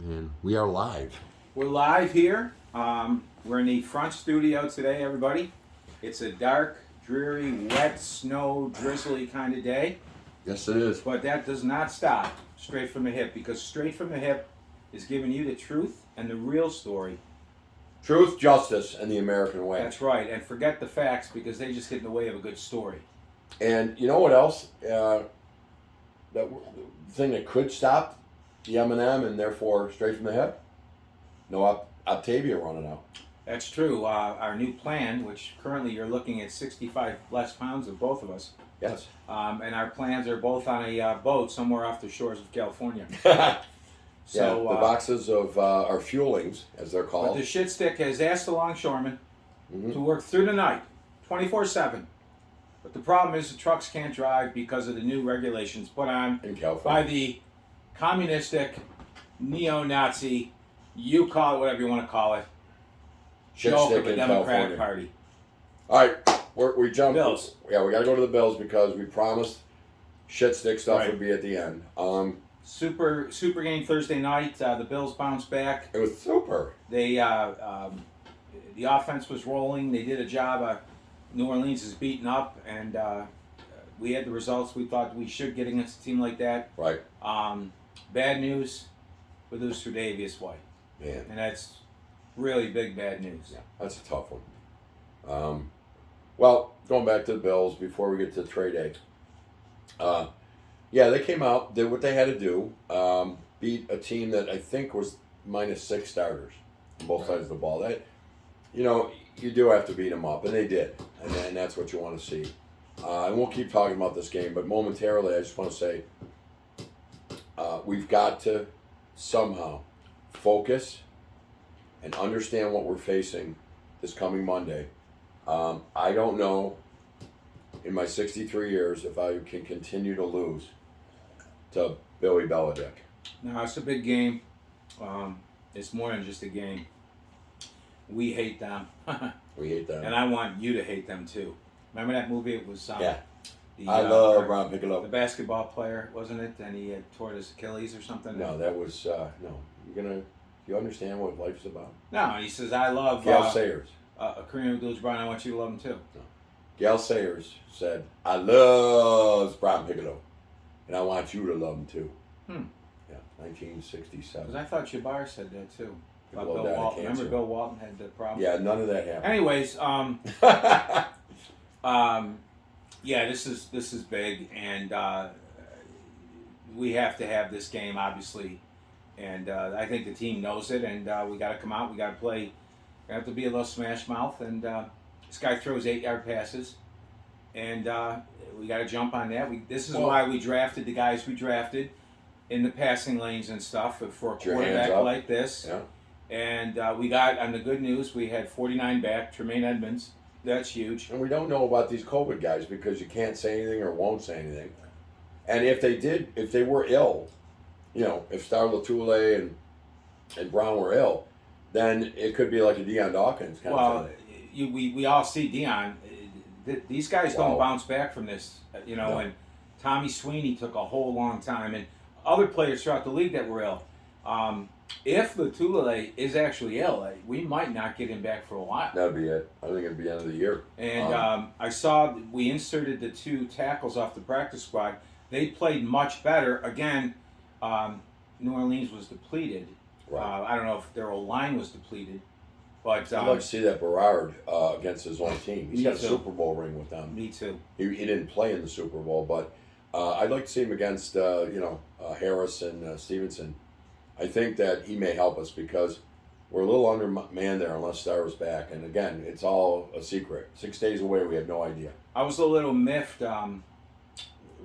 And we are live. We're live here. We're in the front studio today, everybody. It's a dark, dreary, wet, snow, drizzly kind of day. Yes, it is. But that does not stop Straight from the Hip, because Straight from the Hip is giving you the truth and the real story. Truth, justice, and the American way. That's right. And forget the facts, because they just get in the way of a good story. And you know what else? The thing that could stop the M&M and therefore Straight from the Hip? No Octavia running out. That's true. Our new plan, which currently you're looking at 65 less pounds of both of us. Yes. And our plans are both on a boat somewhere off the shores of California. So the boxes of our fuelings, as they're called. But the shit stick has asked the longshoremen to work through the night, 24/7. But the problem is the trucks can't drive because of the new regulations put on by the communistic, neo-Nazi, you call it whatever you want to call it, joke of the Democratic Party. All right, we jumped. Bills. Yeah, we got to go to the Bills because we promised shit stick stuff would be at the end. Super game Thursday night. The Bills bounced back. It was super. They the offense was rolling. They did a job. New Orleans is beaten up, and we had the results we thought we should get against a team like that. Right. Bad news. We lose to Davius White. Man. And that's really big bad news. Yeah, that's a tough one. Well, going back to the Bills before we get to trade day. Yeah, they came out, did what they had to do, beat a team that I think was -6 starters on both sides of the ball. That, you do have to beat them up, and they did, and that's what you want to see. And we'll keep talking about this game, but momentarily, I just want to say we've got to somehow focus and understand what we're facing this coming Monday. I don't know in my 63 years if I can continue to lose to Billy Belichick. No, it's a big game. It's more than just a game. We hate them. We hate them. And I want you to hate them too. Remember that movie? It was I love Ron Piccolo. The basketball player, wasn't it? And he had tore his Achilles or something. No, that was no. You understand what life's about? No, he says I love Gail Sayers. Kareem Abdul-Jabbar. I want you to love him too. No. Gail Sayers said, "I love Ron Piccolo, and I want you to love him too." Yeah, 1967. Because I thought Jabbar said that too. About Piccolo Bill died of Walton. cancer. Remember Bill Walton had the problem? Yeah, none of that happened. Anyways, yeah, this is big, and we have to have this game, obviously, and I think the team knows it, and we got to come out, we got to play, we have to be a little smash mouth, and this guy throws 8-yard passes, and we got to jump on that. This is why we drafted the guys we drafted in the passing lanes and stuff for a quarterback like this. Yeah. And we got, on the good news, we had 49 back, Tremaine Edmonds. That's huge. And we don't know about these COVID guys because you can't say anything or won't say anything. And if they were ill, if Star Latule and Brown were ill, then it could be like a Deion Dawkins kind of thing. We all see Deion. These guys don't bounce back from this, No. And Tommy Sweeney took a whole long time, and other players throughout the league that were ill. If Latule is actually ill, we might not get him back for a while. That'd be it. I think it'd be the end of the year. And I saw we inserted the 2 tackles off the practice squad. They played much better. Again, New Orleans was depleted. Right. I don't know if their old line was depleted, but I'd like to see that Berard against his own team. He's got a Super Bowl ring with them. Me too. He didn't play in the Super Bowl, but I'd like to see him against Harris and Stevenson. I think that he may help us because we're a little undermanned there unless Star was back. And again, it's all a secret. 6 days away, we have no idea. I was a little miffed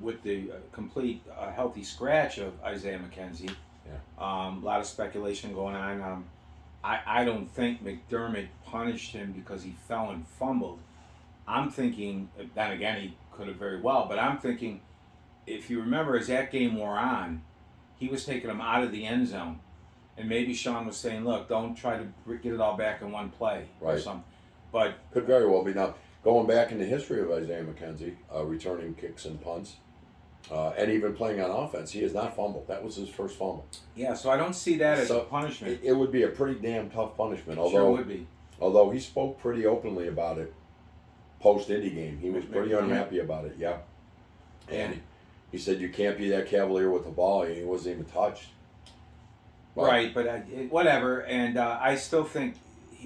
with the complete healthy scratch of Isiah McKenzie. Yeah. A lot of speculation going on. I don't think McDermott punished him because he fell and fumbled. I'm thinking, then again, he could have very well, but I'm thinking, if you remember, as that game wore on, he was taking him out of the end zone. And maybe Sean was saying, look, don't try to get it all back in one play or something. But could very well be. Now, going back in the history of Isiah McKenzie, returning kicks and punts, And even playing on offense, he has not fumbled. That was his first fumble. Yeah, so I don't see that as So a punishment. It would be a pretty damn tough punishment. Sure would be. Although he spoke pretty openly about it post-Indy game. He was pretty unhappy about it, yeah. And he said you can't be that cavalier with the ball. He wasn't even touched. Right, but whatever. And I still think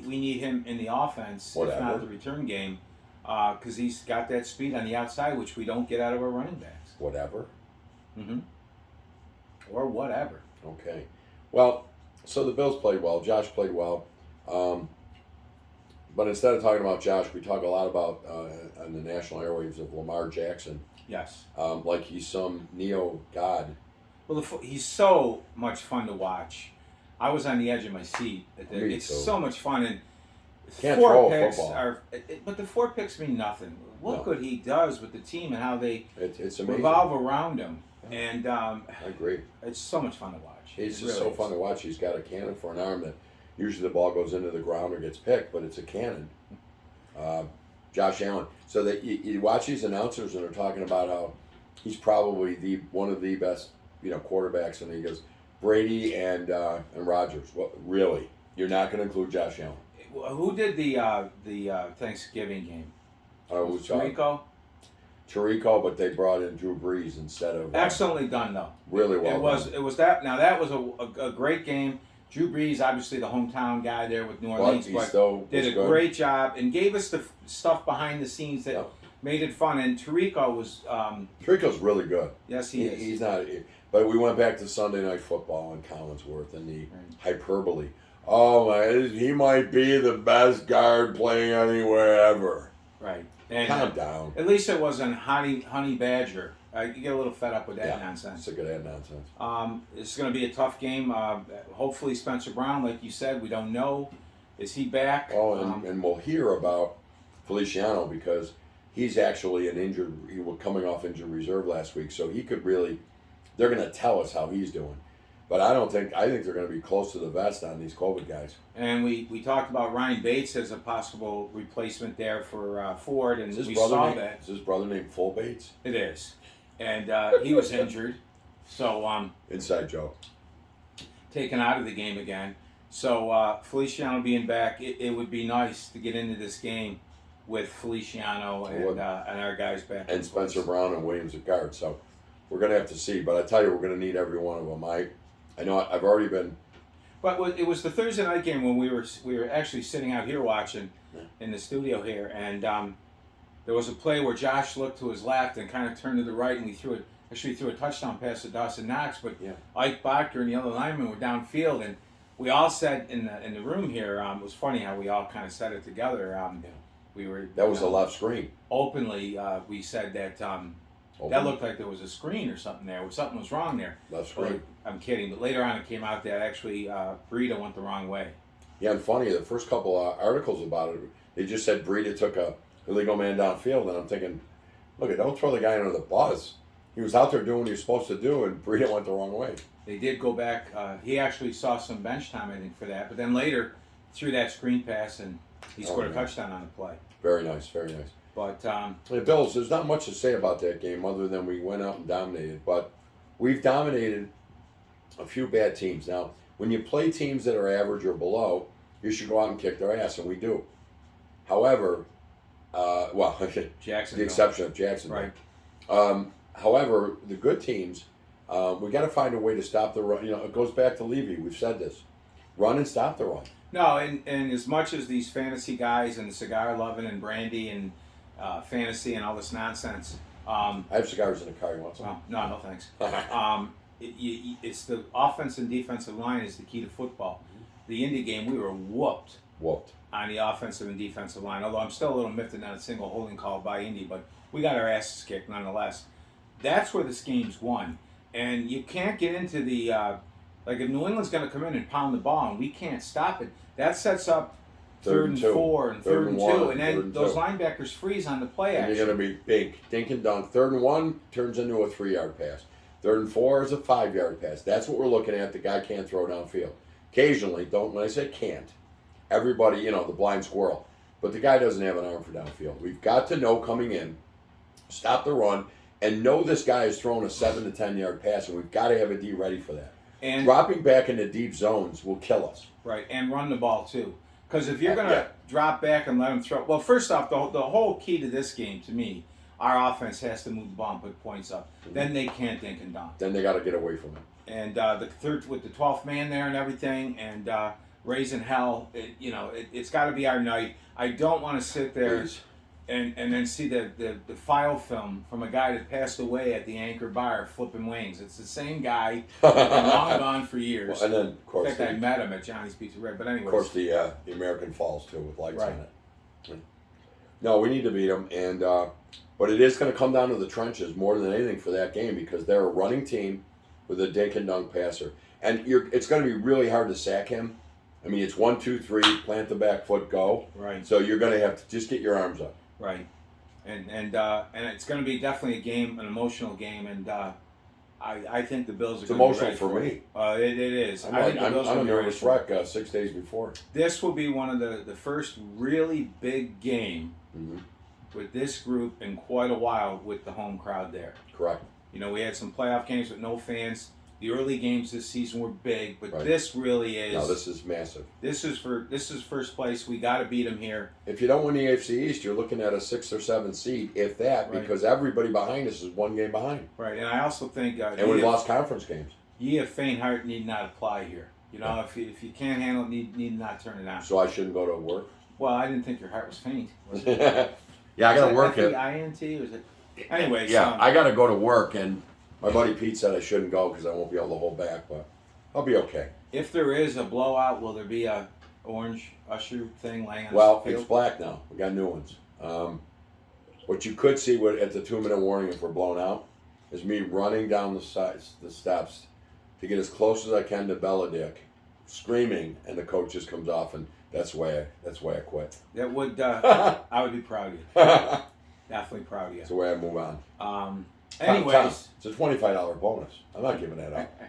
we need him in the offense, if not the return game, because he's got that speed on the outside, which we don't get out of our running backs. Whatever. Mm-hmm. Or whatever. Okay. Well, so the Bills played well. Josh played well. But instead of talking about Josh, we talk a lot about on the national airwaves of Lamar Jackson. Yes. Like he's some neo-god. Well, he's so much fun to watch. I was on the edge of my seat. It's so much fun. And Can't throw a picks football. but the 4 picks mean nothing. Look what he does with the team and how they it's amazing. revolve around him. And I agree. It's so much fun to watch. He's just so fun to watch. He's got a cannon for an arm that usually the ball goes into the ground or gets picked, but it's a cannon. Josh Allen. So that you watch these announcers and they're talking about how he's probably one of the best quarterbacks in the league. He goes Brady and Rodgers. What really? You're not going to include Josh Allen? Who did the Thanksgiving game? Was Tirico, but they brought in Drew Brees instead of. Excellently done though. Really well. It was that. Now that was a great game. Drew Brees, obviously the hometown guy there with New Orleans, but did a great job and gave us the stuff behind the scenes that made it fun. And Tirico was. Tirico's really good. Yes, he is. He's not. But we went back to Sunday Night Football in Collinsworth and the hyperbole. Oh my! He might be the best guard playing anywhere ever. Right. And calm down. At least it wasn't Honey Badger. You get a little fed up with that nonsense. It's a good nonsense. It's going to be a tough game. Hopefully Spencer Brown, like you said, we don't know. Is he back? Oh, and we'll hear about Feliciano because he's actually he was coming off injured reserve last week, so he could really. They're going to tell us how he's doing. But I think they're going to be close to the vest on these COVID guys. And we talked about Ryan Bates as a possible replacement there for Ford, and we saw that. Is his brother named Full Bates? It is. And he was injured. So inside joke. Taken out of the game again. So Feliciano being back, it would be nice to get into this game with Feliciano and our guys back. And Spencer Brown and Williams at guard. So we're going to have to see. But I tell you, we're going to need every one of them. I know I've already been. But it was the Thursday night game when we were actually sitting out here watching in the studio here, and there was a play where Josh looked to his left and kind of turned to the right, and we threw a touchdown pass to Dawson Knox, but Ike Bacher and the other linemen were downfield, and we all said in the room here, it was funny how we all kind of said it together. That was a left screen. Openly, we said that. That looked like there was a screen or something there. Something was wrong there. Left screen. I'm kidding, but later on it came out that actually Breida went the wrong way. Yeah, and funny, the first couple articles about it, they just said Breida took a illegal man downfield, and I'm thinking, look, don't throw the guy under the bus. He was out there doing what he was supposed to do, and Breida went the wrong way. They did go back. He actually saw some bench time, I think, for that. But then later, threw that screen pass, and he scored a touchdown on the play. Very nice, very nice. But the Bills, there's not much to say about that game other than we went out and dominated. But we've dominated a few bad teams. Now, when you play teams that are average or below, you should go out and kick their ass, and we do. However, the exception of Jacksonville. Right. However, the good teams, we got to find a way to stop the run. It goes back to Levy. We've said this. Run and stop the run. No, and as much as these fantasy guys and cigar loving and brandy and fantasy and all this nonsense. I have cigars in the car. You want some? Oh, no, thanks. It's the offense and defensive line is the key to football. The Indy game, we were whooped on the offensive and defensive line. Although I'm still a little miffed at not a single holding call by Indy, but we got our asses kicked nonetheless. That's where this game's won, and you can't get into the like if New England's going to come in and pound the ball and we can't stop it. That sets up third and 4 and third and 2, and then those linebackers freeze on the play action. And you're going to be big, dink and dunk. 3rd and 1 turns into a 3-yard pass. 3rd and 4 is a 5-yard pass. That's what we're looking at. The guy can't throw downfield. Occasionally, when I say can't, everybody, the blind squirrel. But the guy doesn't have an arm for downfield. We've got to know coming in, stop the run, and know this guy is throwing a 7 to 10 yard pass, and we've got to have a D ready for that. And dropping back into deep zones will kill us. Right, and run the ball too. Because if you're going to drop back and let them throw... Well, first off, the whole key to this game, to me, our offense has to move the ball and put points up. Mm-hmm. Then they can't dink and dunk. Then they got to get away from it. And the third, with the 12th man there and everything, and raising hell, it's got to be our night. I don't want to sit there and then see the file film from a guy that passed away at the Anchor Bar flipping wings. It's the same guy, been long gone for years. Well, and then, of course, in fact, I met him at Johnny's Pizza Red. But anyways, of course, the American Falls too with lights on it. No, we need to beat them, and but it is going to come down to the trenches more than anything for that game because they're a running team with a dink and dunk passer, and it's going to be really hard to sack him. I mean, it's 1, 2, 3, plant the back foot, go. Right. So you're going to have to just get your arms up. Right, and it's going to be definitely a game, an emotional game, and I think the Bills are. It's going emotional to be for me. It is. I'm a nervous wreck 6 days before. This will be one of the first really big game mm-hmm. with this group in quite a while with the home crowd there. Correct. We had some playoff games with no fans. The early games this season were big, but right. This really is. No, this is massive. This is first place. We got to beat them here. If you don't win the AFC East, you're looking at a 6 or 7 seed, if that, right. because everybody behind us is one game behind. Right, and I also think. And we lost conference games. Ye of faint heart need not apply here. If you can't handle it, need not turn it on. So I shouldn't go to work. Well, I didn't think your heart was faint. Was it? Yeah, I got to work it. F-E-I-N-T? Was it? Anyway, yeah, I got to go to work and. My buddy Pete said I shouldn't go because I won't be able to hold back, but I'll be okay. If there is a blowout, will there be a orange Usher thing laying on the field? It's black now. We got new ones. What you could see at the 2-minute warning if we're blown out is me running down the steps to get as close as I can to Beladick, screaming, and the coach just comes off, and that's why I quit. That would I would be proud of you. Definitely proud of you. That's the way I move on. Anyways, it's a $25 bonus. I'm not giving that up.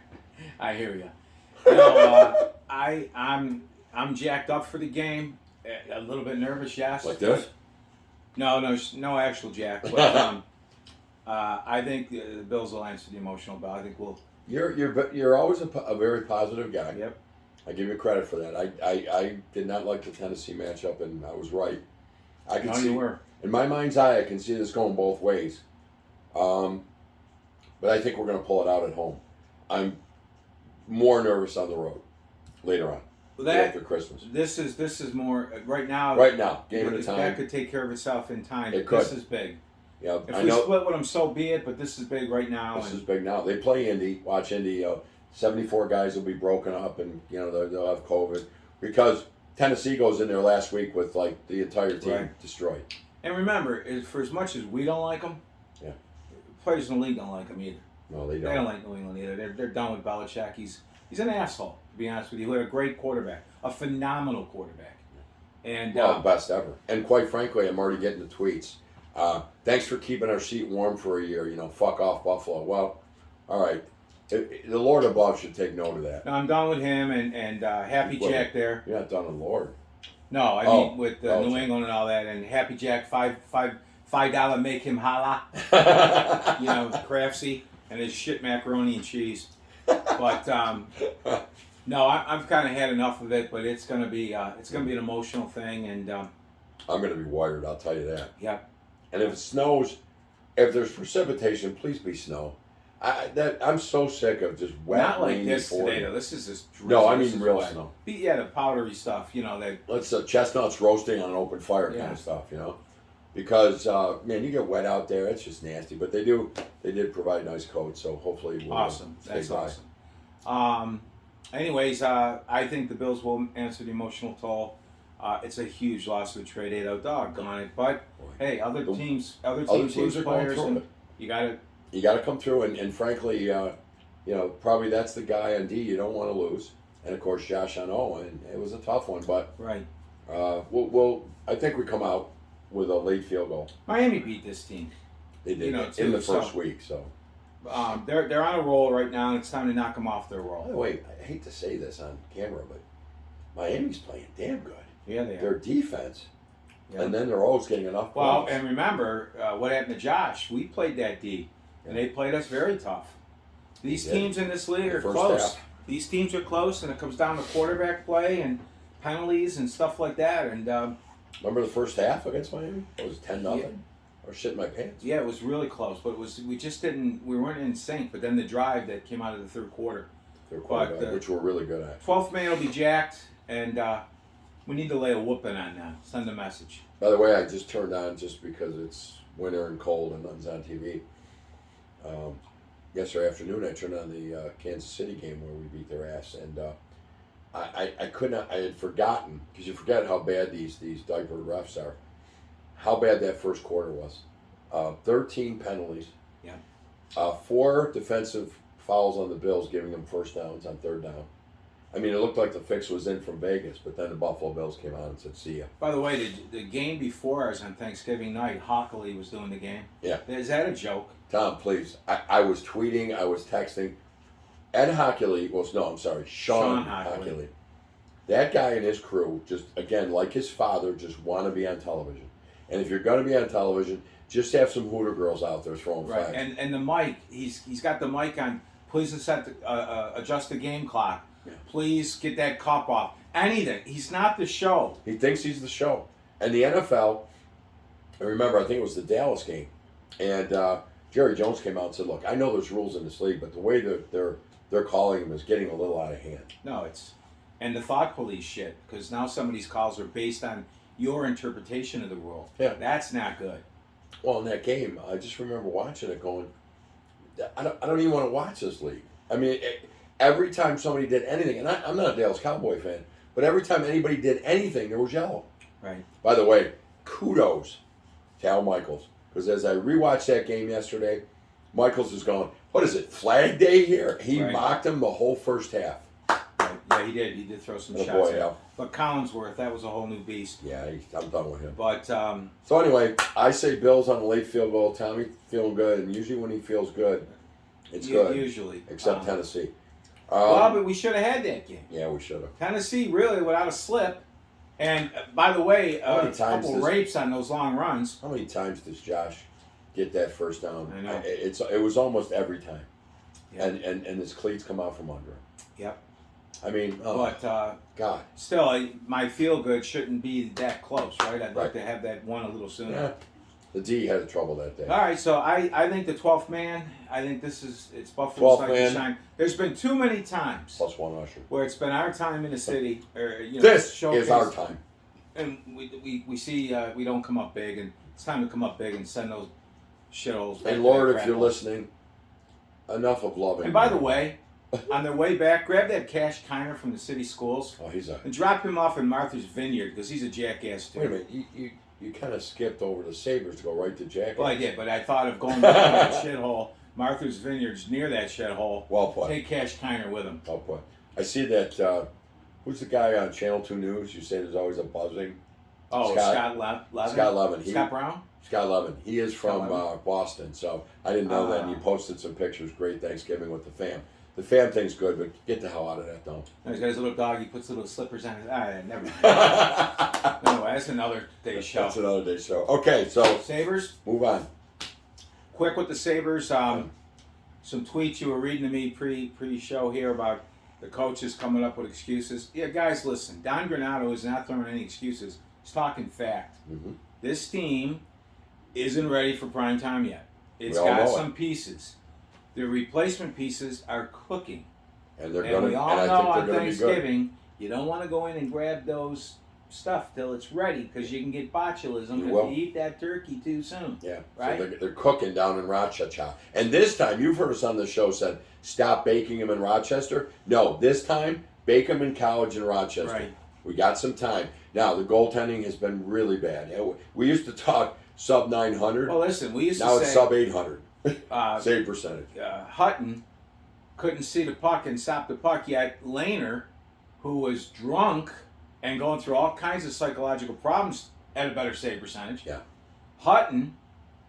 I hear you. I'm jacked up for the game. A little bit nervous, yes. Like this? No actual jack. But I think the Bills will answer the emotional bell. I think we'll. You're always a very positive guy. Yep. I give you credit for that. I did not like the Tennessee matchup, and I was right. You were. In my mind's eye, I can see this going both ways. But I think we're going to pull it out at home. I'm more nervous on the road later on. After Christmas. This is more right now. Right now, game at a time. That could take care of itself in time. It could. This is big. Yeah, if we split with them, so be it. But this is big right now. This is big now. They play Indy. Watch Indy. 74 guys will be broken up, and they'll have COVID because Tennessee goes in there last week with like the entire team destroyed. And remember, for as much as we don't like them, players in the league don't like them either. No, they don't. They don't like New England either. They're done with Belichick. He's an asshole, to be honest with you. He had a great quarterback, a phenomenal quarterback. And best ever. And quite frankly, I'm already getting the tweets. Thanks for keeping our seat warm for a year. Fuck off Buffalo. Well, all right. The Lord above should take note of that. No, I'm done with him and Happy Jack there. You're not done with Lord. No, I mean with New England and all that, and Happy Jack $5 make him holla. Craftsy and his shit macaroni and cheese. But no, I've kind of had enough of it. But it's gonna be an emotional thing, and I'm gonna be wired. I'll tell you that. Yeah. And if it snows, if there's precipitation, please be snow. I'm so sick of just wet. Not like this today, though. This is just drizzly. No, I mean real snow. Yeah, the powdery stuff. Let's chestnuts roasting on an open fire kind of stuff. Because man, you get wet out there. It's just nasty. But they did provide nice coats, so hopefully we'll awesome. That's awesome. Anyways, I think the Bills will answer the emotional toll. It's a huge loss of a trade 8-0 dog on it, but hey, other teams lose players, and you got to come through. And frankly, probably that's the guy on D you don't want to lose, and of course Josh on O, and it was a tough one, but right. I think we come out with a late field goal. Miami beat this team. They did in the first week, so. They're on a roll right now, and it's time to knock them off their roll. By the way, I hate to say this on camera, but Miami's playing damn good. Yeah, they are. Their defense, and then they're always getting enough Well, points. and remember what happened to Josh. We played that D. and they played us very tough. These Yeah. teams in this league are First close. half. These teams are close, and it comes down to quarterback play and penalties and stuff like that. And Remember the first half against Miami? It was 10-0. Yeah. I was shitting my pants. yeah, it was really close, but we weren't in sync. But then the drive that came out of the third quarter, Their quarterback, But, which we're really good at. 12th man will be jacked, and we need to lay a whooping on them. Send a message. By the way, I just turned on just because it's winter and cold and nothing's on TV. Yesterday afternoon, I turned on the Kansas City game where we beat their ass, and I could not. I had forgotten, because you forget how bad these diaper refs are. How bad that first quarter was. 13 penalties. Yeah. 4 defensive fouls on the Bills, giving them first downs on third down. I mean, it looked like the fix was in from Vegas, but then the Buffalo Bills came out and said, "See ya." By the way, the game before ours on Thanksgiving night, Hockley was doing the game. Yeah. Is that a joke? Tom, please. I was tweeting, I was texting. Ed Hockley, Sean Hockley. That guy and his crew, just, again, like his father, just want to be on television. And if you're going to be on television, just have some Hooter girls out there throwing Right. flags. And the mic, he's got the mic on. Please adjust the game clock. Yeah. Please get that cup off. Anything. He's not the show. He thinks he's the show. And the NFL, I remember, I think it was the Dallas game, and Jerry Jones came out and said, "Look, I know there's rules in this league, but the way that they're calling him is getting a little out of hand." No, and the thought police shit, because now some of these calls are based on your interpretation of the rule. Yeah. That's not good. Well, in that game, I just remember watching it going, I don't even want to watch this league. I mean, every time somebody did anything, and I'm not a Dallas Cowboy fan, but every time anybody did anything, there was yellow. Right. By the way, kudos to Al Michaels, because as I rewatched that game yesterday, Michaels is going, "What is it, Flag Day here?" He Right. mocked him the whole first half. Right. Yeah, he did. He did throw some Oh, shots. boy, in. yeah. But Collinsworth, that was a whole new beast. Yeah, I'm done with him. But So anyway, I say Bills on the late field goal. Tommy feeling good, and usually when he feels good, it's good. Usually. Except Tennessee. Well, but we should have had that game. Yeah, we should have. Tennessee really without a slip. And by the way, How many a times couple rapes on those long runs. How many times does Josh get that first down? I know. It was almost every time. Yeah. And his cleats come out from under him. Yep. I mean, But God. still, my feel good shouldn't be that close, right? I'd like Right. to have that one a little sooner. Yeah. The D had trouble that day. All right, so I think the 12th man. I think it's Buffalo's 12th time to man. shine. There's been too many times Plus one Usher. where it's been our time in the city, or This showcase, is our time. and we see we don't come up big, and it's time to come up big and send those shitholes. back to And Lord, their if you're crap. listening, enough of loving. And by the way, on their way back, grab that Cash Kiner from the city schools Oh, he's a. and drop him off in Martha's Vineyard because he's a jackass too. Wait a minute. You kind of skipped over the Sabres to go right to Jack. Well, I did, but I thought of going down that shithole. Martha's Vineyard's near that shithole. Well put. Take Cash Kiner with him. Well put. I see that. Who's the guy on Channel 2 News? You say there's always a buzzing. Oh, Scott Levin? Scott Levin. Scott Brown? Scott Levin. He is from Boston, so I didn't know that. And he Ah. posted some pictures. Great Thanksgiving with the fam. The fam thing's good, but get the hell out of that, though. He's got his little dog. He puts little slippers on his. Never mind. Anyway, that's another day's show. That's another day's show. Okay, so Sabres. move on. Quick with the Sabres. Some tweets you were reading to me pre-show here about the coaches coming up with excuses. Yeah, guys, listen. Don Granato is not throwing any excuses. He's talking fact. Mm-hmm. This team isn't ready for prime time yet. It's We all got know some pieces. The replacement pieces are cooking. And they're And going we to. all And I know think on they're going to be good. Thanksgiving, you don't want to go in and grab those stuff till it's ready because you can get botulism You if will. you eat that turkey too soon. Yeah, Right? so they're cooking down in Rochester. And this time, you've heard us on the show said, stop baking them in Rochester. No, this time, bake them in College in Rochester. Right. We got some time. Now, the goaltending has been really bad. We used to talk sub 900. Well, listen, we used now to it's say sub 800. uh, Save percentage. Hutton couldn't see the puck and stop the puck, yet Lehner, who was drunk and going through all kinds of psychological problems, had a better save percentage. Yeah. Hutton,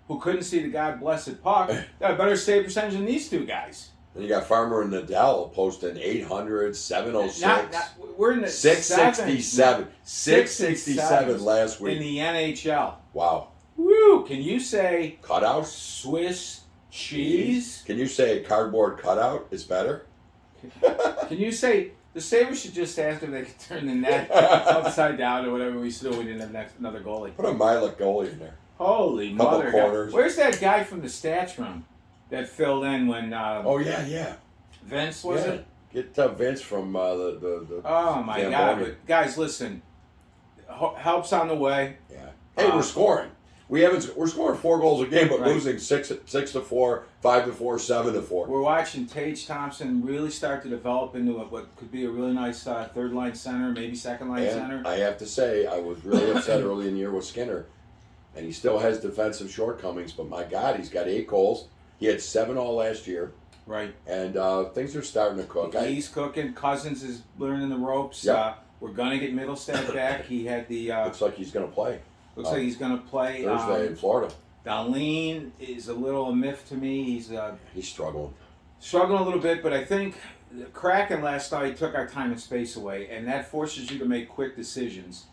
who couldn't see the God blessed puck, got a better save percentage than these two guys. And you got Farmer and Nadal posting 800, 706. We're in the 667. 667 last in week. the NHL. Wow. Woo! Can you say Cutouts? Swiss Cheese? Can you say a cardboard cutout is better? Can you say the Sabres should just ask if they could turn the net upside down or whatever we still we didn't have another goalie. Put a Milek goalie in there. Holy Couple mother! corners. Where's that guy from the stats room that filled in when? Oh yeah. Vince was it? Get Vince from the. Oh my God! But guys, listen. Help's on the way. Yeah. Hey, we're scoring. We're scoring 4 goals a game, but losing 6-4, 5-4, 7-4. We're watching Tage Thompson really start to develop into what could be a really nice third line center, maybe second line center. I have to say, I was really upset early in the year with Skinner, and he still has defensive shortcomings. But my God, he's got 8 goals. He had 7 all last year. Right. And things are starting to cook. He's cooking. Cousins is learning the ropes. Yep. We're gonna get Middlestad back. He had the. Looks like he's going to play. Looks like he's going to play Thursday in Florida. Darlene is a little a myth to me. He's struggling a little bit, but I think the Kraken last night took our time and space away, and that forces you to make quick decisions.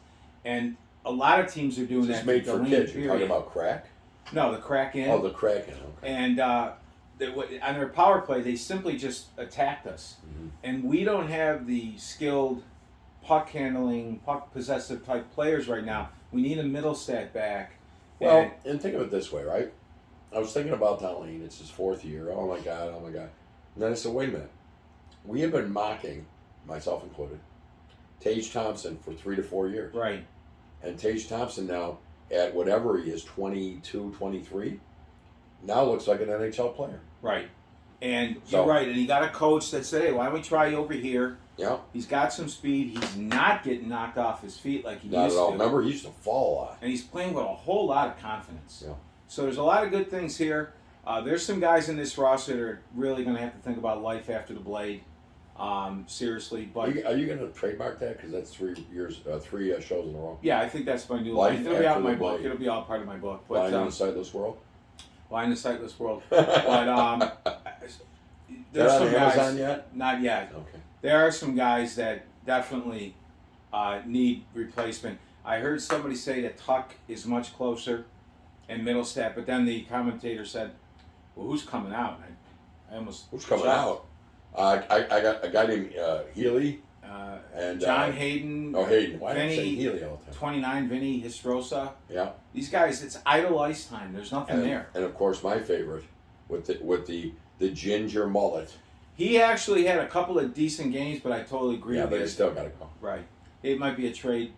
And a lot of teams are doing that. It's made for kids. You're talking about crack? No, the Kraken. Oh, the Kraken. Okay. And on their power play, they simply just attacked us, and we don't have the skilled puck handling, puck possessive type players right now. We need a Middlestad back. Well, and think of it this way, right? I was thinking about Darlene. It's his 4th year. Oh my God. And then I said, wait a minute. We have been mocking, myself included, Tage Thompson for 3 to 4 years. Right. And Tage Thompson now, at whatever he is, 22, 23, now looks like an NHL player. Right. And you're right. And he got a coach that said, hey, why don't we try you over here? Yeah. He's got some speed. He's not getting knocked off his feet like he used to. Not at all. Remember, he used to fall a lot. And he's playing with a whole lot of confidence. Yeah. So there's a lot of good things here. There's some guys in this roster that are really going to have to think about life after the blade. Seriously. But are you going to trademark that? Because that's 3 shows in a row. Yeah, I think that's my new life. It'll be out in my book. It'll be all part of my book. But, Line in the Sightless World? Line in the Sightless World. But there's some guys. Amazon yet? Not yet. Okay. There are some guys that definitely need replacement. I heard somebody say that Tuck is much closer and Middlestad, but then the commentator said, well, who's coming out? I almost Who's coming out? I got a guy named Healy. And John Hayden. Oh, Hayden. Why Vinny, did I say Healy all the time? 29, Vinny Histrosa. Yeah. These guys, it's idle ice time. There's nothing there. And of course, my favorite with the ginger mullet. He actually had a couple of decent games, but I totally agree with you. Yeah, but he still got to go. Right. It might be a trade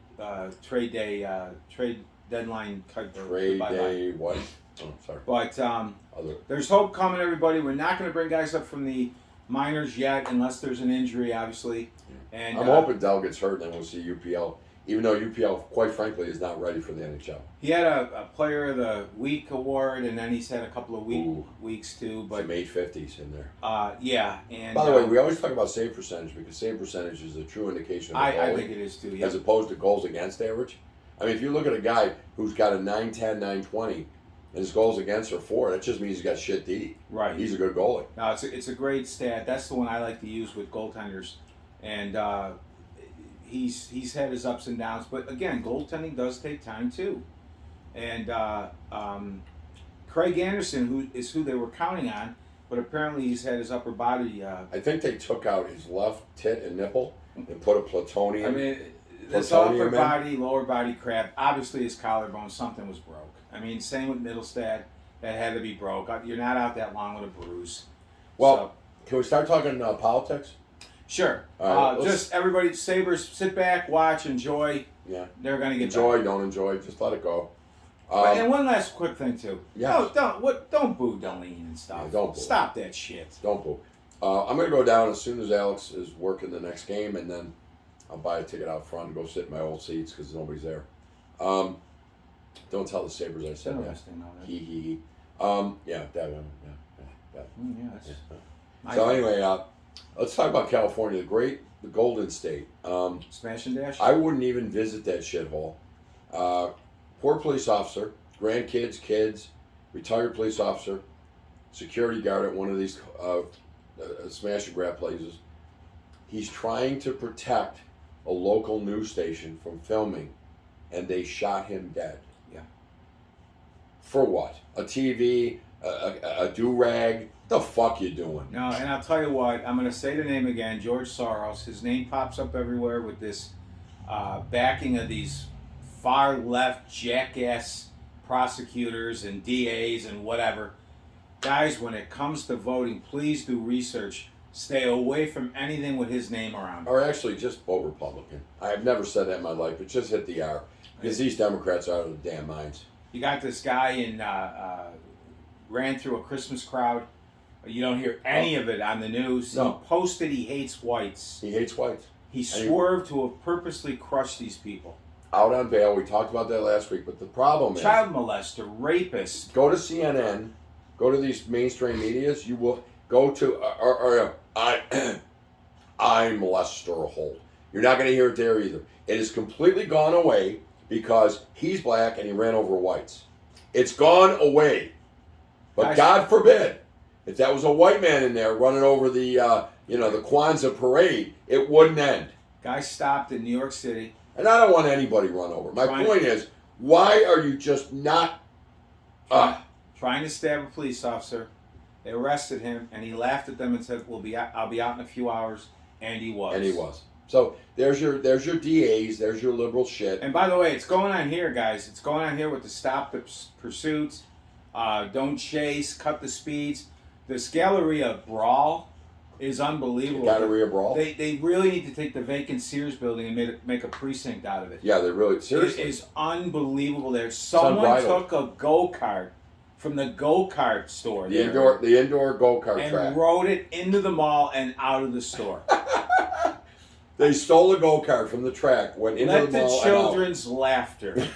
deadline type. Trade day, what? Oh, sorry. But there's hope coming, everybody. We're not going to bring guys up from the minors yet, unless there's an injury, obviously. Yeah. And I'm hoping Dell gets hurt, and then we'll see UPL. Even though UPL, quite frankly, is not ready for the NHL. He had a Player of the Week award, and then he's had a couple of weeks too. But some 850s in there. Yeah. And by the way, we always talk about save percentage because save percentage is a true indication of the goalie, I think it is too. Yeah. As opposed to goals against average. I mean, if you look at a guy who's got a 910, 920, and his goals against are 4, that just means he's got shit to eat. Right. He's a good goalie. No, it's a great stat. That's the one I like to use with goaltenders, and he's had his ups and downs. But again, goaltending does take time too. And Craig Anderson, who they were counting on, but apparently he's had his upper body. I think they took out his left tit and nipple and put a plutonium. I mean, this upper body, lower body crap. Obviously, his collarbone, something was broke. I mean, same with Middlestad. That had to be broke. You're not out that long with a bruise. Well, can we start talking politics? Sure. Right, just everybody, Sabres, sit back, watch, enjoy. Yeah. They're going to get enjoy. better. Don't enjoy. Just let it go. And one last quick thing too. Yeah. Don't boo Darlene and stuff. Yeah, don't boo. Stop that shit. Don't boo. I'm going to go down as soon as Alex is working the next game, and then I'll buy a ticket out front and go sit in my old seats because nobody's there. Don't tell the Sabres I said that. He. Yeah, that one. Yeah. So anyway, let's talk about California, the Golden State. Smash and dash. I wouldn't even visit that shithole. Poor police officer, grandkids, kids, retired police officer, security guard at one of these smash and grab places. He's trying to protect a local news station from filming, and they shot him dead. Yeah. For what? A TV, a do-rag. The fuck you doing? No, and I'll tell you what, I'm going to say the name again, George Soros. His name pops up everywhere with this backing of these far-left jackass prosecutors and DAs and whatever. Guys, when it comes to voting, please do research. Stay away from anything with his name around. Or actually, just vote Republican. I've never said that in my life, but just hit the R. Because these Democrats are out of their damn minds. You got this guy ran through a Christmas crowd. You don't hear any of it on the news. No. He posted he hates whites. He hates whites. He swerved to have purposely crushed these people. Out on bail. We talked about that last week. But the problem is... Child molester, rapist. Go to CNN. Go to these mainstream medias. You will go to... I molester hold. You're not going to hear it there either. It has completely gone away because he's black and he ran over whites. It's gone away. But God forbid, if that was a white man in there running over the the Kwanzaa parade, it wouldn't end. Guy stopped in New York City. And I don't want anybody run over. My point is, why are you just not trying to stab a police officer? They arrested him, and he laughed at them and said, I'll be out in a few hours," and he was. And he was. So there's your DAs, there's your liberal shit. And by the way, it's going on here, guys. It's going on here with the stop the pursuits, don't chase, cut the speeds. This Galleria brawl is unbelievable. Galleria brawl? They really need to take the vacant Sears building and make a precinct out of it. Yeah, they really, seriously. It is unbelievable there. Someone took a go-kart from the go-kart store. The indoor go-kart track. And rode it into the mall and out of the store. They stole a go-kart from the track, went into the mall. Let the children's laughter.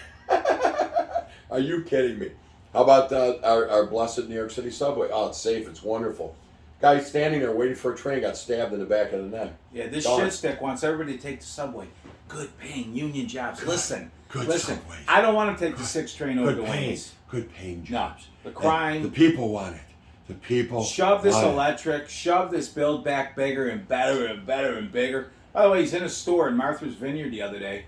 Are you kidding me? How about our blessed New York City subway? Oh, it's safe. It's wonderful. Guy standing there waiting for a train got stabbed in the back of the neck. Yeah, this shit stick wants everybody to take the subway. Good paying union jobs. Listen. Subways. I don't want to take the 6 train over to Wayne's. Good paying jobs. No, the crime. The people want it. The people shove this electric. Shove this build back bigger and better and better and bigger. By the way, he's in a store in Martha's Vineyard the other day.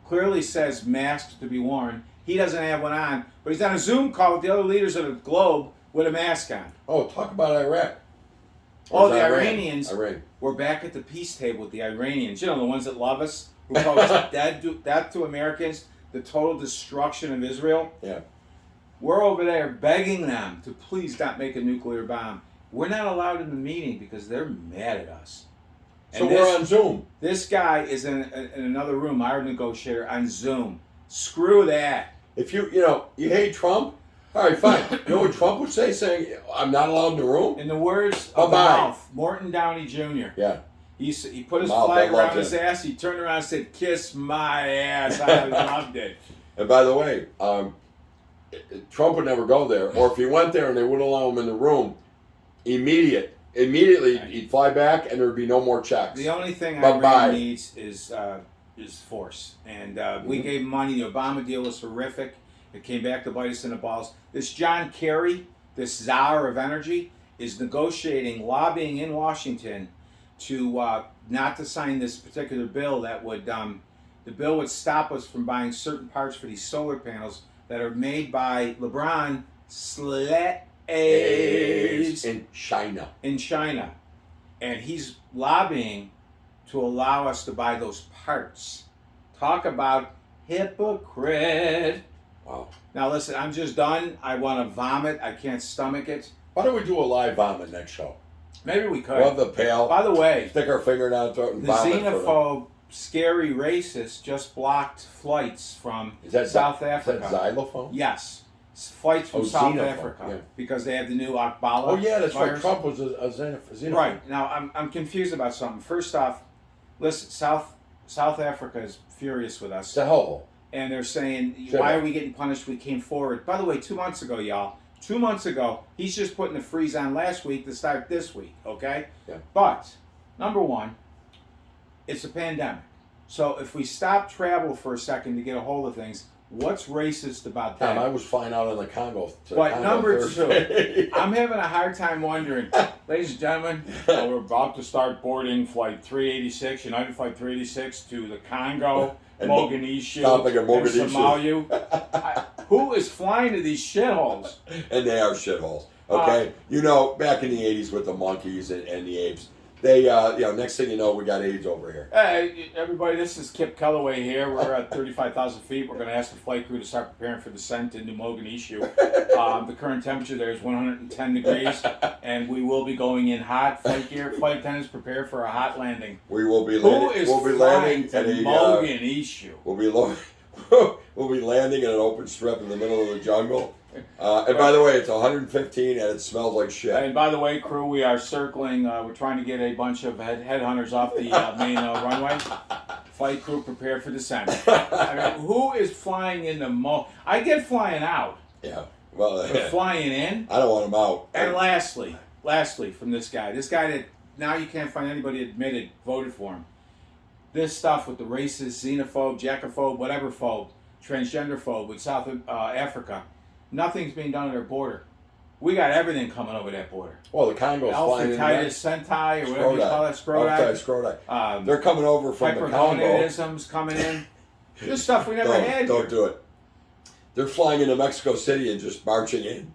Clearly says masks to be worn. He doesn't have one on, but he's on a Zoom call with the other leaders of the globe with a mask on. Oh, talk about Iraq. Oh, the Iranians were back at the peace table with the Iranians. You know, the ones that love us, who call us death to Americans, the total destruction of Israel. Yeah. We're over there begging them to please not make a nuclear bomb. We're not allowed in the meeting because they're mad at us. So we're on Zoom. This guy is in another room, our negotiator, on Zoom. Screw that. If you hate Trump, all right, fine. You know what Trump would say, saying, "I'm not allowed in the room"? In the words of the mouth, Morton Downey Jr. Yeah. He put his flag around his ass. He turned around and said, "Kiss my ass." I loved it. And by the way, Trump would never go there. Or if he went there and they wouldn't allow him in the room, immediately he'd fly back and there would be no more checks. The only thing Iran needs is force. And we gave him money. The Obama deal was horrific. It came back to bite us in the balls. This John Kerry, this czar of energy, is negotiating, lobbying in Washington to not to sign this particular bill that would the bill would stop us from buying certain parts for these solar panels that are made by LeBron slaves in China. In China. And he's lobbying to allow us to buy those parts. Talk about hypocrite. Wow. Now listen, I'm just done. I want to vomit. I can't stomach it. Why don't we do a live vomit next show? Maybe we could. We'll have the pail. By the way, stick our finger down throat and vomit. The xenophobe, scary racist just blocked flights from South Africa. Is that xylophone? Yes. Flights from South xenophone. Africa because they have the new Akbala. Oh yeah, that's virus. right. Trump was a xenophobe. Right. Now I'm confused about something. First off, listen, South Africa is furious with us. It's a hole. And they're saying, why are we getting punished? We came forward. By the way, 2 months ago, y'all. 2 months ago, he's just putting the freeze on last week to start this week, okay? Yeah. But, number one, it's a pandemic. So if we stop travel for a second to get a hold of things, what's racist about that? Tom, I was flying out in the Congo. But number two, I'm having a hard time wondering, ladies and gentlemen, we're about to start boarding Flight 386, United Flight 386 to the Congo, Mogadishu, and Somalia. Who is flying to these shitholes? And they are shitholes. Okay, back in the '80s with the monkeys and the apes, they, next thing you know, we got AIDS over here. Hey, everybody, this is Kip Kellaway here. We're at 35,000 feet. We're going to ask the flight crew to start preparing for descent into Mogadishu. The current temperature there is 110 degrees, and we will be going in hot. Flight attendants prepare for a hot landing. We will be landing. We'll be landing at Mogadishu. We'll be landing in an open strip in the middle of the jungle. And by the way, it's 115 and it smells like shit. And by the way, crew, we are circling. We're trying to get a bunch of headhunters off the main runway. Flight crew, prepare for descent. I mean, who is flying in the I get flying out. Yeah. Well, but flying in. I don't want them out. And lastly, from this guy that now you can't find anybody admitted voted for him. This stuff with the racist, xenophobe, jackophobe, whatever phobe, transgender phobe with South Africa. Nothing's being done at our border. We got everything coming over that border. Well, the Congo's flying in. Sentai, or whatever you call that, scroti. They're coming over from the Congo. Hypergonadism's coming in. This stuff we never had. Don't do it. They're flying into Mexico City and just marching in.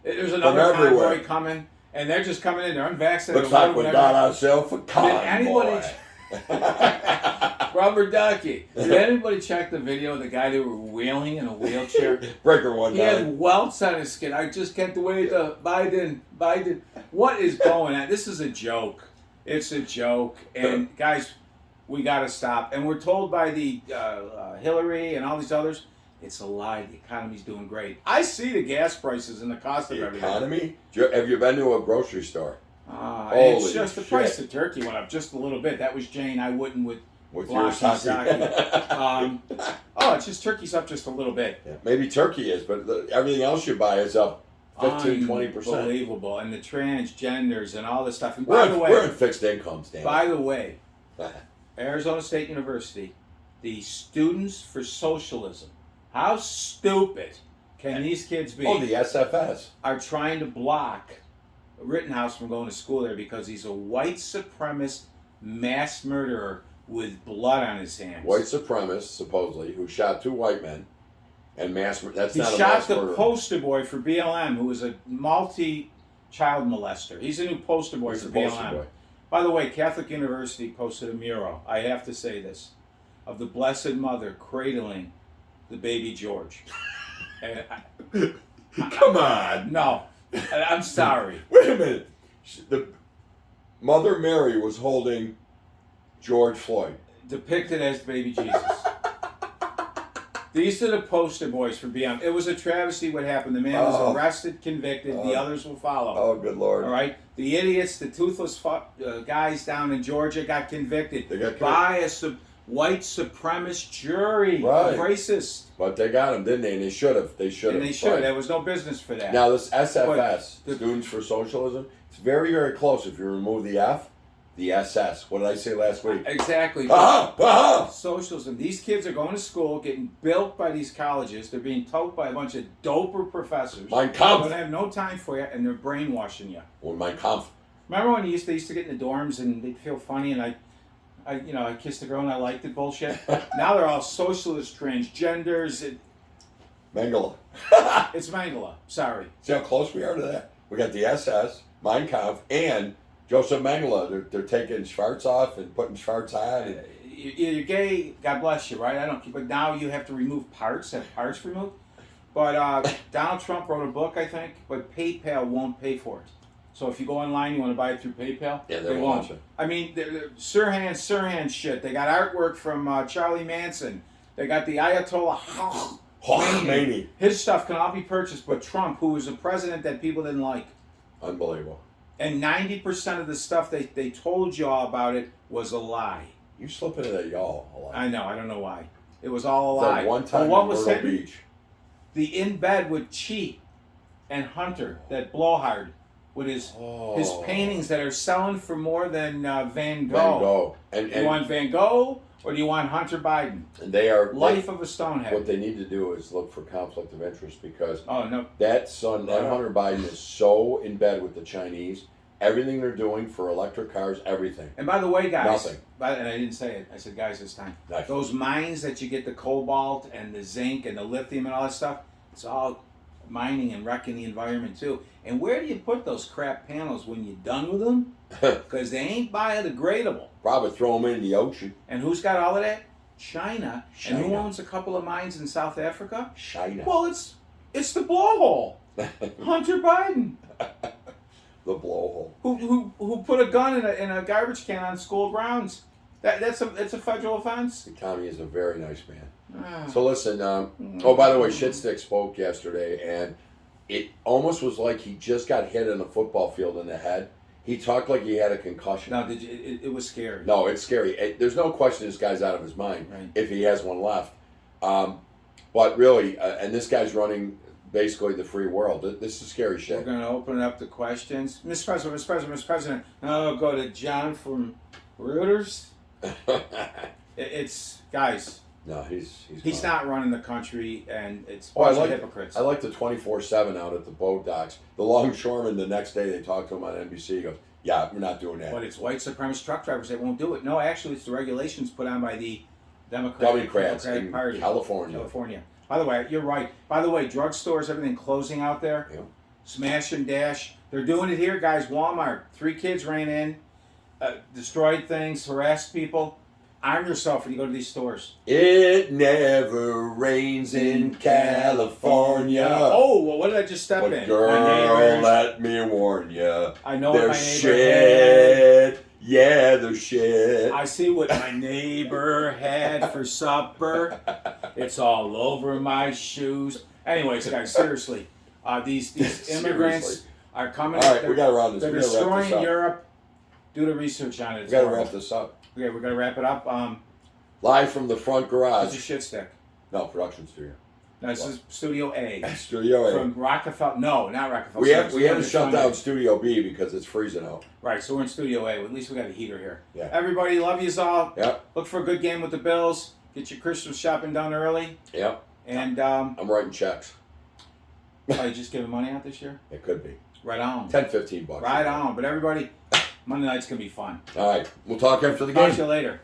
There's another convoy coming, and they're just coming in. They're unvaccinated. Looks like we got ourselves a convoy. Rubber ducky. Did anybody check the video of the guy that were wheeling in a wheelchair? Breaker one He had welts on his skin. I just can't wait to Biden. What is going on? This is a joke. It's a joke. And guys, we got to stop. And we're told by the Hillary and all these others, it's a lie. The economy's doing great. I see the gas prices and the cost of everything. The economy? Have you been to a grocery store? It's just the price of turkey went up just a little bit. That was Jane. I wouldn't with your sake. It's just turkey's up just a little bit. Yeah, maybe turkey is, but everything else you buy is up 15-20%. Unbelievable. And the transgenders and all this stuff. And we're in fixed incomes, Dan. By the way, Arizona State University, the Students for Socialism. How stupid can these kids be? Oh, the SFS. Are trying to block Rittenhouse from going to school there because he's a white supremacist mass murderer with blood on his hands. White supremacist, supposedly, who shot 2 white men and that's he not a mass murder. He shot the poster boy for BLM, who was a multi-child molester. He's a new poster boy for BLM. By the way, Catholic University posted a mural, I have to say this, of the Blessed Mother cradling the baby George. Come on. No. I'm sorry. Wait a minute. The Mother Mary was holding George Floyd. Depicted as baby Jesus. These are the poster boys for BLM. It was a travesty what happened. The man was arrested, convicted. The others will follow. Oh, good Lord. All right? The idiots, the toothless guys down in Georgia got convicted by a white supremacist jury of racists. But they got them, didn't they? And they should have. They should have. And they should. There was no business for that. Now, this SFS, Students for Socialism, it's very, very close. If you remove the F, the SS. What did I say last week? Exactly. Socialism. These kids are going to school, getting built by these colleges. They're being taught by a bunch of doper professors. Mein Kampf. They don't have no time for you, and they're brainwashing you. Well, Mein Kampf. Remember when they used to get in the dorms and they'd feel funny, and I kissed a girl and I liked it bullshit. Now they're all socialist, transgenders. Mengele. It's Mengele. Sorry. See how close we are to that? We got the SS, Mein Kampf, and Joseph Mengele. They're taking Schwartz off and putting Schwartz on. You're gay, God bless you, right? I don't. But now you have to remove parts, have parts removed. But Donald Trump wrote a book, I think, but PayPal won't pay for it. So if you go online, you want to buy it through PayPal? Yeah, they won't. I mean, they're Sirhan shit. They got artwork from Charlie Manson. They got the Ayatollah Khomeini. His stuff can all be purchased, but Trump, who was a president that people didn't like. Unbelievable. And 90% of the stuff they told y'all about it was a lie. You slip into that y'all a lot. I know. I don't know why. It was all a lie. That one time what in was Myrtle Beach. The In Bed with Cheat and Hunter, that blowhard, with his paintings that are selling for more than Van Gogh. And you want Van Gogh or do you want Hunter Biden? And they are Life of a Stonehead. What they need to do is look for conflict of interest because that Hunter Biden is so in bed with the Chinese. Everything they're doing for electric cars, everything. And by the way, guys, nothing. And I didn't say it. I said, guys, this time. Nice. Those mines that you get the cobalt and the zinc and the lithium and all that stuff, it's all mining and wrecking the environment too. And where do you put those crap panels when you're done with them? Because they ain't biodegradable. Probably throw them in the ocean. And who's got all of that? China. And who China. owns a couple of mines in South Africa? China. Well, it's the blowhole. Hunter Biden. The blowhole. Who put a gun in a garbage can on school grounds? That's a federal offense. Tommy is a very nice man. Ah. So listen. Oh, by the way, Shitstick spoke yesterday, and it almost was like he just got hit in a football field in the head. He talked like he had a concussion. No, it was scary. No, it's scary. There's no question this guy's out of his mind Right. if he has one left. But really, and this guy's running basically the free world. This is scary shit. We're going to open it up to questions. Mr. President, Mr. President, Mr. President. No, go to John from Reuters. It's guys. No, he's He's not running the country, and it's a Oh, bunch of hypocrites. I like the 24/7 out at the boat docks. The longshoremen, the next day they talk to him on NBC. He goes, "Yeah, we're not doing that." But it's white supremacist truck drivers that won't do it. No, actually, it's the regulations put on by the Democratic in Party. California. By the way, you're right. By the way, drugstores, everything closing out there. Yeah. Smash and dash. They're doing it here, guys. Walmart. 3 kids ran in, destroyed things, harassed people. Arm yourself when you go to these stores. It never rains in California. Oh, well, what did I just step But in? girl, let me warn you. I know what They're my neighbor had. shit. Yeah, they're shit. I see what my neighbor had for supper. It's all over my shoes. Anyways, guys, seriously, these immigrants Seriously. are coming. All right, we got to round this. They're We gotta wrap this destroying up. Europe. Do the research on it. We got to wrap this up. Okay, we're gonna wrap it up. Live from the front It's garage. a shit stick. No, production studio. No, this is Studio A. Studio A. From Rockefeller. No, not Rockefeller. We Sorry, haven't shut Studio down A. Studio B because it's freezing out. Right, so we're in Studio A. At least we got a heater here. Yeah. Everybody, love yous all. Yep. Look for a good game with the Bills. Get your Christmas shopping done early. Yep. And I'm writing checks. are you just giving money out this year? It could be. Right on. 10, 15 bucks. Right on. But everybody, Monday night's gonna be fun. All right. We'll talk after the Talk game. to you later.